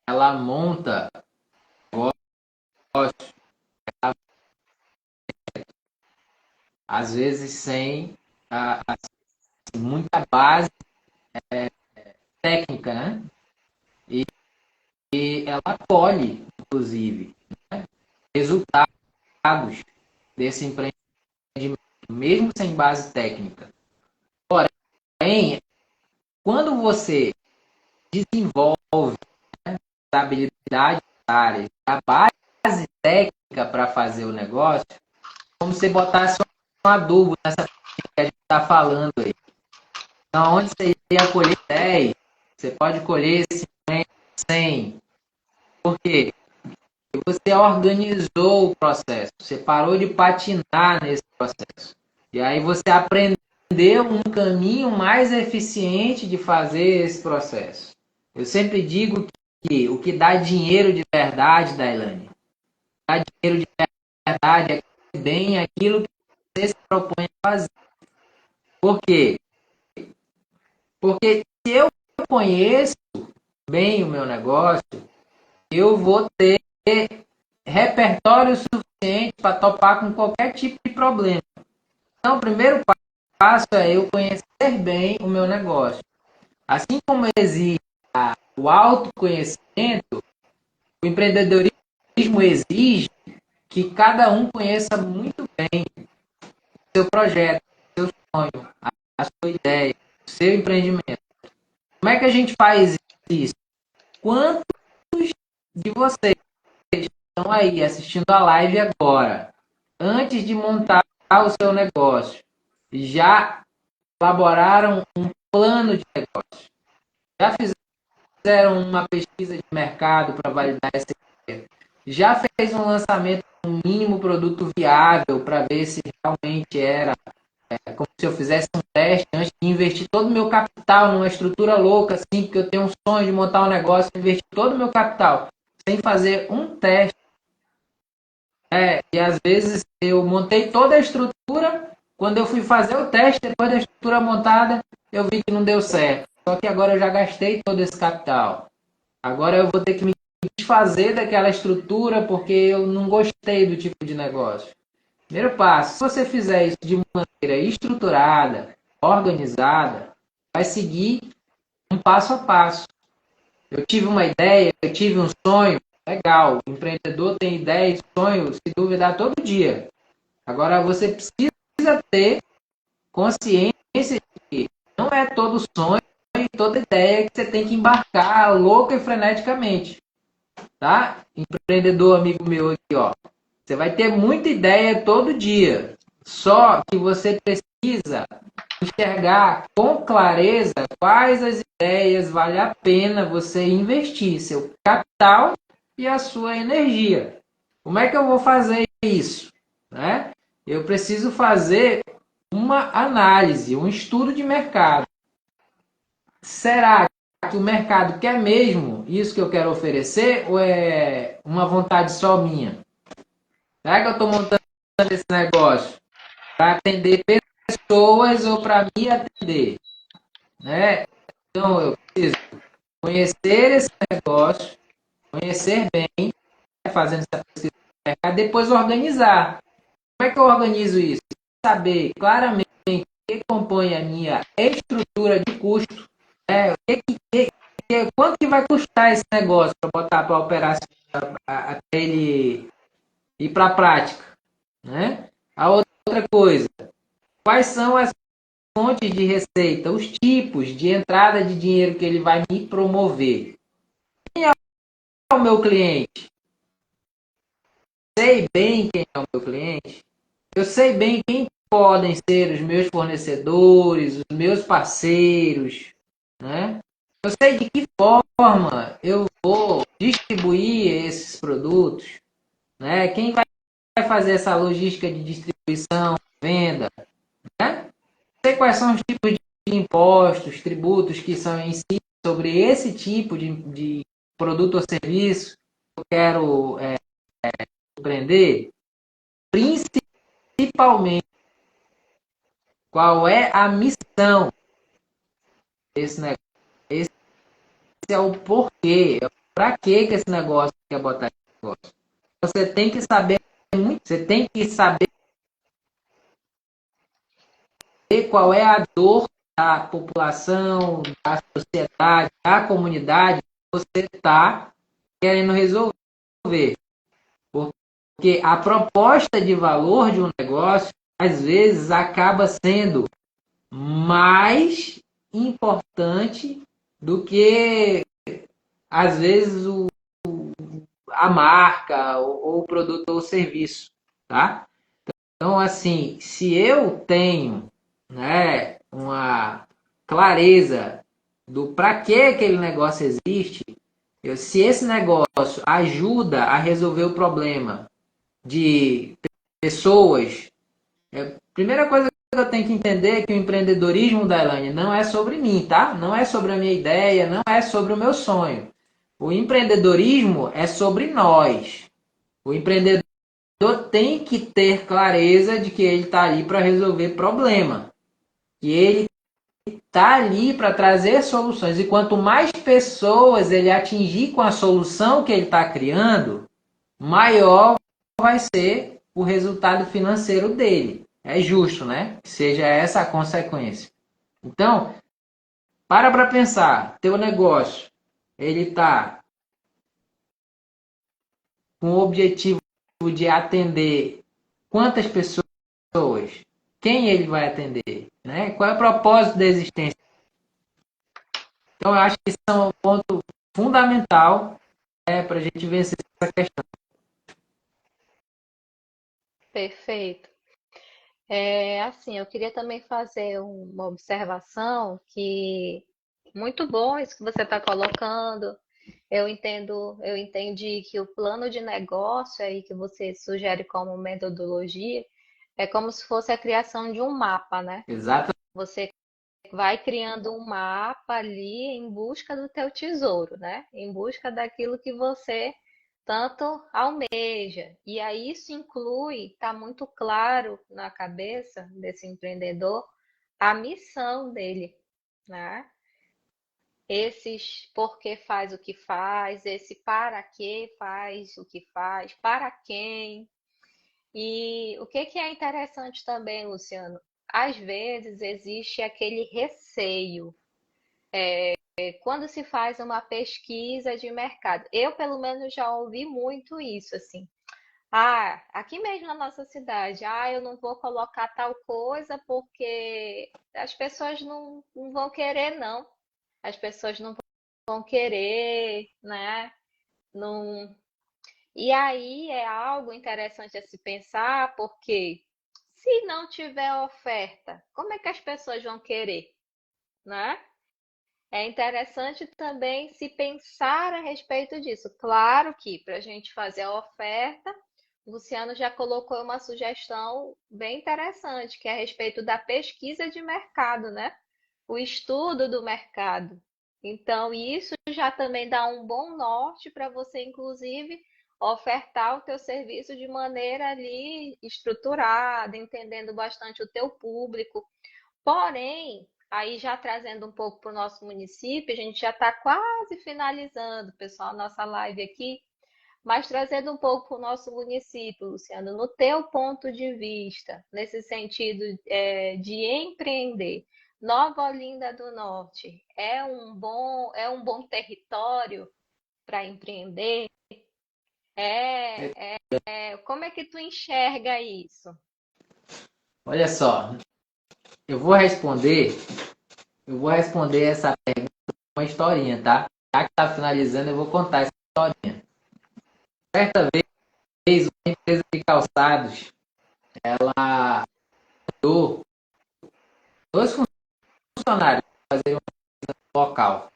ela monta negócio, às vezes sem muita base técnica, né? E ela colhe, inclusive, resultados desse empreendimento, mesmo sem base técnica. Porém, quando você desenvolve habilidades áreas, a base técnica para fazer o negócio, como se você botasse um adubo nessa que a gente está falando aí. Então, onde você ia colher 10, você pode colher 50, 100. Por quê? Porque você organizou o processo, você parou de patinar nesse processo. E aí você aprendeu um caminho mais eficiente de fazer esse processo. Eu sempre digo que o que dá dinheiro de verdade, Dailane, dá dinheiro de verdade é bem aquilo que você se propõe a fazer. Por quê? Porque se eu conheço bem o meu negócio, eu vou ter repertório suficiente para topar com qualquer tipo de problema. Então, o primeiro passo é eu conhecer bem o meu negócio. Assim como existe o autoconhecimento, o empreendedorismo exige que cada um conheça muito bem o seu projeto, o seu sonho, a sua ideia, o seu empreendimento. Como é que a gente faz isso? Quantos de vocês estão aí assistindo a live agora, antes de montar o seu negócio, já elaboraram um plano de negócio? Já fizeram uma pesquisa de mercado para validar essa ideia? Já fez um lançamento com um mínimo produto viável para ver se realmente era como se eu fizesse um teste antes de investir todo o meu capital numa estrutura louca, assim, porque eu tenho um sonho de montar um negócio, investir todo o meu capital sem fazer um teste. E às vezes eu montei toda a estrutura, quando eu fui fazer o teste, depois da estrutura montada, eu vi que não deu certo. Só que agora eu já gastei todo esse capital. Agora eu vou ter que me desfazer daquela estrutura porque eu não gostei do tipo de negócio. Primeiro passo, se você fizer isso de uma maneira estruturada, organizada, vai seguir um passo a passo. Eu tive uma ideia, eu tive um sonho, legal. O empreendedor tem ideias, sonhos, se duvidar todo dia. Agora você precisa ter consciência de que não é todo sonho e toda ideia que você tem que embarcar louca e freneticamente. Tá? Empreendedor amigo meu aqui, ó. Você vai ter muita ideia todo dia. Só que você precisa enxergar com clareza quais as ideias vale a pena você investir seu capital e a sua energia. Como é que eu vou fazer isso? Né? Eu preciso fazer uma análise, um estudo de mercado. Será que o mercado quer mesmo isso que eu quero oferecer ou é uma vontade só minha? Será que eu estou montando esse negócio para atender pessoas ou para me atender? Né? Então, eu preciso conhecer esse negócio, conhecer bem, fazendo essa pesquisa de mercado, depois organizar. Como é que eu organizo isso? Saber claramente o que compõe a minha estrutura de custo, né? Quanto que vai custar esse negócio para botar para operar até ele ir para a prática, né? A outra coisa, quais são as fontes de receita, os tipos de entrada de dinheiro que ele vai me promover? Quem é o meu cliente? Sei bem quem é o meu cliente. Eu sei bem quem podem ser os meus fornecedores, os meus parceiros, né? Eu sei de que forma eu vou distribuir esses produtos, né? Quem vai fazer essa logística de distribuição, venda, né? Sei quais são os tipos de impostos, tributos que são em si sobre esse tipo de produto ou serviço que eu quero empreender, principalmente qual é a missão desse negócio. Esse é o porquê, para que esse negócio quer botar esse negócio. Você tem que saber muito, você tem que saber qual é a dor da população, da sociedade, da comunidade que você está querendo resolver. Porque a proposta de valor de um negócio, às vezes, acaba sendo mais importante do que, às vezes, a marca, ou o produto ou o serviço. Tá? Então, assim, se eu tenho, né, uma clareza do para que aquele negócio existe, se esse negócio ajuda a resolver o problema de pessoas, primeira coisa que eu tenho que entender é que o empreendedorismo da Elaine não é sobre mim, tá? Não é sobre a minha ideia, não é sobre o meu sonho. O empreendedorismo é sobre nós. O empreendedor tem que ter clareza de que ele está ali para resolver problema. Que ele está ali para trazer soluções. E quanto mais pessoas ele atingir com a solução que ele está criando, maior vai ser o resultado financeiro dele. É justo, né? Que seja essa a consequência. Então, para pensar. Teu negócio, ele está com o objetivo de atender quantas pessoas? Quem ele vai atender? Né? Qual é o propósito da existência? Então, eu acho que isso é um ponto fundamental para a gente vencer essa questão. Perfeito. Assim, eu queria também fazer uma observação que muito bom isso que você está colocando. Eu entendi que o plano de negócio aí que você sugere como metodologia é como se fosse a criação de um mapa, né? Exato. Você vai criando um mapa ali em busca do teu tesouro, né? Em busca daquilo que você tanto almeja. E aí isso inclui, está muito claro na cabeça desse empreendedor, a missão dele, né? Esses por que faz o que faz, esse para que faz o que faz, para quem. E o que que é interessante também, Luciano? Às vezes existe aquele receio quando se faz uma pesquisa de mercado. Eu, pelo menos, já ouvi muito isso, assim. Ah, aqui mesmo na nossa cidade, eu não vou colocar tal coisa porque as pessoas não vão querer, não. As pessoas não vão querer, né? Não... E aí é algo interessante a se pensar, porque se não tiver oferta, como é que as pessoas vão querer, né? É interessante também se pensar a respeito disso. Claro que para a gente fazer a oferta, o Luciano já colocou uma sugestão bem interessante, que é a respeito da pesquisa de mercado, né? O estudo do mercado. Então, isso já também dá um bom norte para você, inclusive, ofertar o teu serviço de maneira ali estruturada, entendendo bastante o teu público. Porém, aí já trazendo um pouco para o nosso município, a gente já está quase finalizando, pessoal, nossa live aqui, mas trazendo um pouco para o nosso município, Luciano, no teu ponto de vista, nesse sentido de empreender, Nova Olinda do Norte é um bom território para empreender? Como é que tu enxerga isso? Olha só, eu vou responder, essa pergunta com uma historinha, tá? Já que tá finalizando, eu vou contar essa historinha. Certa vez, uma empresa de calçados, ela mandou 2 funcionários fazerem um local.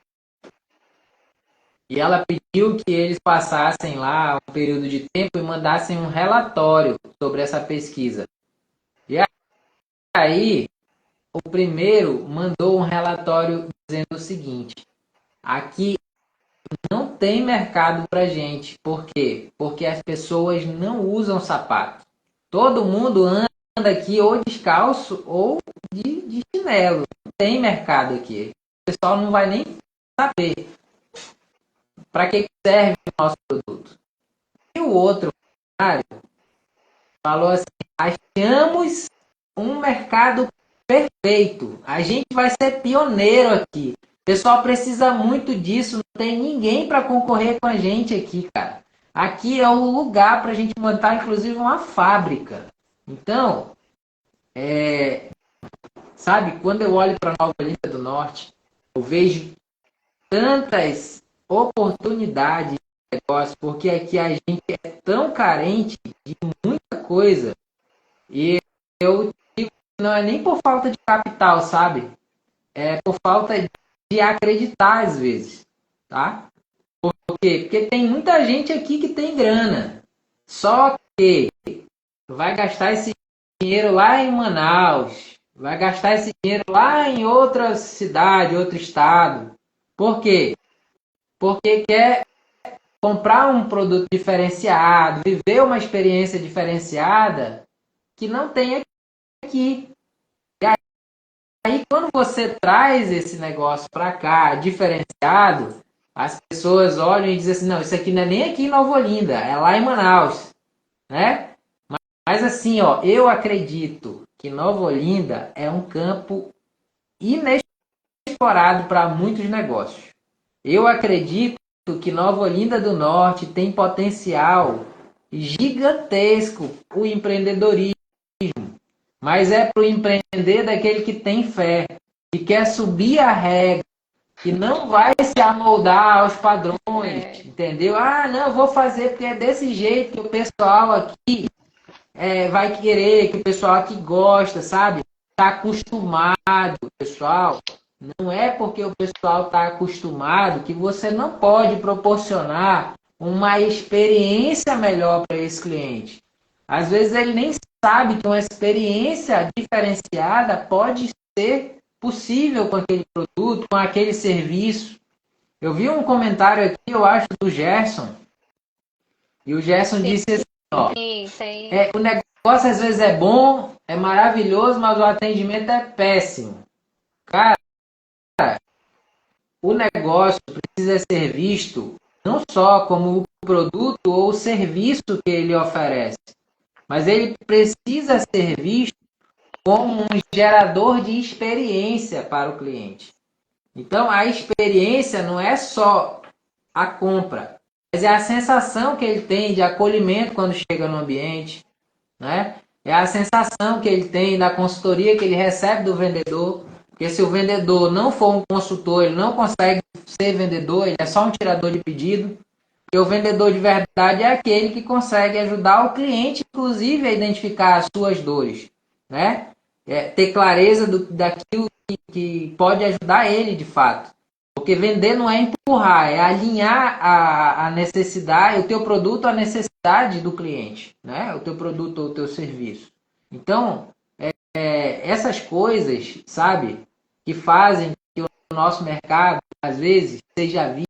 E ela pediu que eles passassem lá um período de tempo e mandassem um relatório sobre essa pesquisa. E aí, o primeiro mandou um relatório dizendo o seguinte: aqui não tem mercado para gente. Por quê? Porque as pessoas não usam sapato. Todo mundo anda aqui ou descalço ou de chinelo. Não tem mercado aqui. O pessoal não vai nem saber para que serve o nosso produto. E o outro funcionário falou assim: achamos um mercado perfeito. A gente vai ser pioneiro aqui. O pessoal precisa muito disso. Não tem ninguém para concorrer com a gente aqui, cara. Aqui é o lugar para a gente montar, inclusive, uma fábrica. Então, sabe, quando eu olho para Nova Olinda do Norte, eu vejo tantas oportunidades de negócio, porque aqui a gente é tão carente de muita coisa. E eu digo que não é nem por falta de capital, sabe? É por falta de acreditar às vezes, tá? Por quê? Porque tem muita gente aqui que tem grana. Só que vai gastar esse dinheiro lá em Manaus, vai gastar esse dinheiro lá em outra cidade, outro estado. Por quê? Porque quer comprar um produto diferenciado, viver uma experiência diferenciada que não tem aqui. Aí, quando você traz esse negócio para cá, diferenciado, as pessoas olham e dizem assim: não, isso aqui não é nem aqui em Nova Olinda, é lá em Manaus, né? Mas assim, ó, eu acredito que Nova Olinda é um campo inexplorado para muitos negócios. Eu acredito que Nova Olinda do Norte tem potencial gigantesco para o empreendedorismo, mas é para o empreender daquele que tem fé, que quer subir a regra, que não vai se amoldar aos padrões, entendeu? Ah, não, eu vou fazer porque é desse jeito que o pessoal aqui vai querer, que o pessoal aqui gosta, sabe? Está acostumado, pessoal. Não é porque o pessoal está acostumado que você não pode proporcionar uma experiência melhor para esse cliente. Às vezes ele nem sabe que uma experiência diferenciada pode ser possível com aquele produto, com aquele serviço. Eu vi um comentário aqui, eu acho, do Gerson, e o Gerson disse assim, ó, o negócio às vezes é bom, é maravilhoso, mas o atendimento é péssimo. Cara, o negócio precisa ser visto não só como o produto ou o serviço que ele oferece, mas ele precisa ser visto como um gerador de experiência para o cliente. Então, a experiência não é só a compra, mas é a sensação que ele tem de acolhimento quando chega no ambiente, né? É a sensação que ele tem da consultoria que ele recebe do vendedor, porque se o vendedor não for um consultor, ele não consegue ser vendedor, ele é só um tirador de pedido. E o vendedor de verdade é aquele que consegue ajudar o cliente, inclusive, a identificar as suas dores, né? Ter clareza daquilo que pode ajudar ele de fato. Porque vender não é empurrar, é alinhar a necessidade, o teu produto à necessidade do cliente, né? O teu produto ou o teu serviço. Então, essas coisas, sabe, que fazem que o nosso mercado, às vezes, seja visto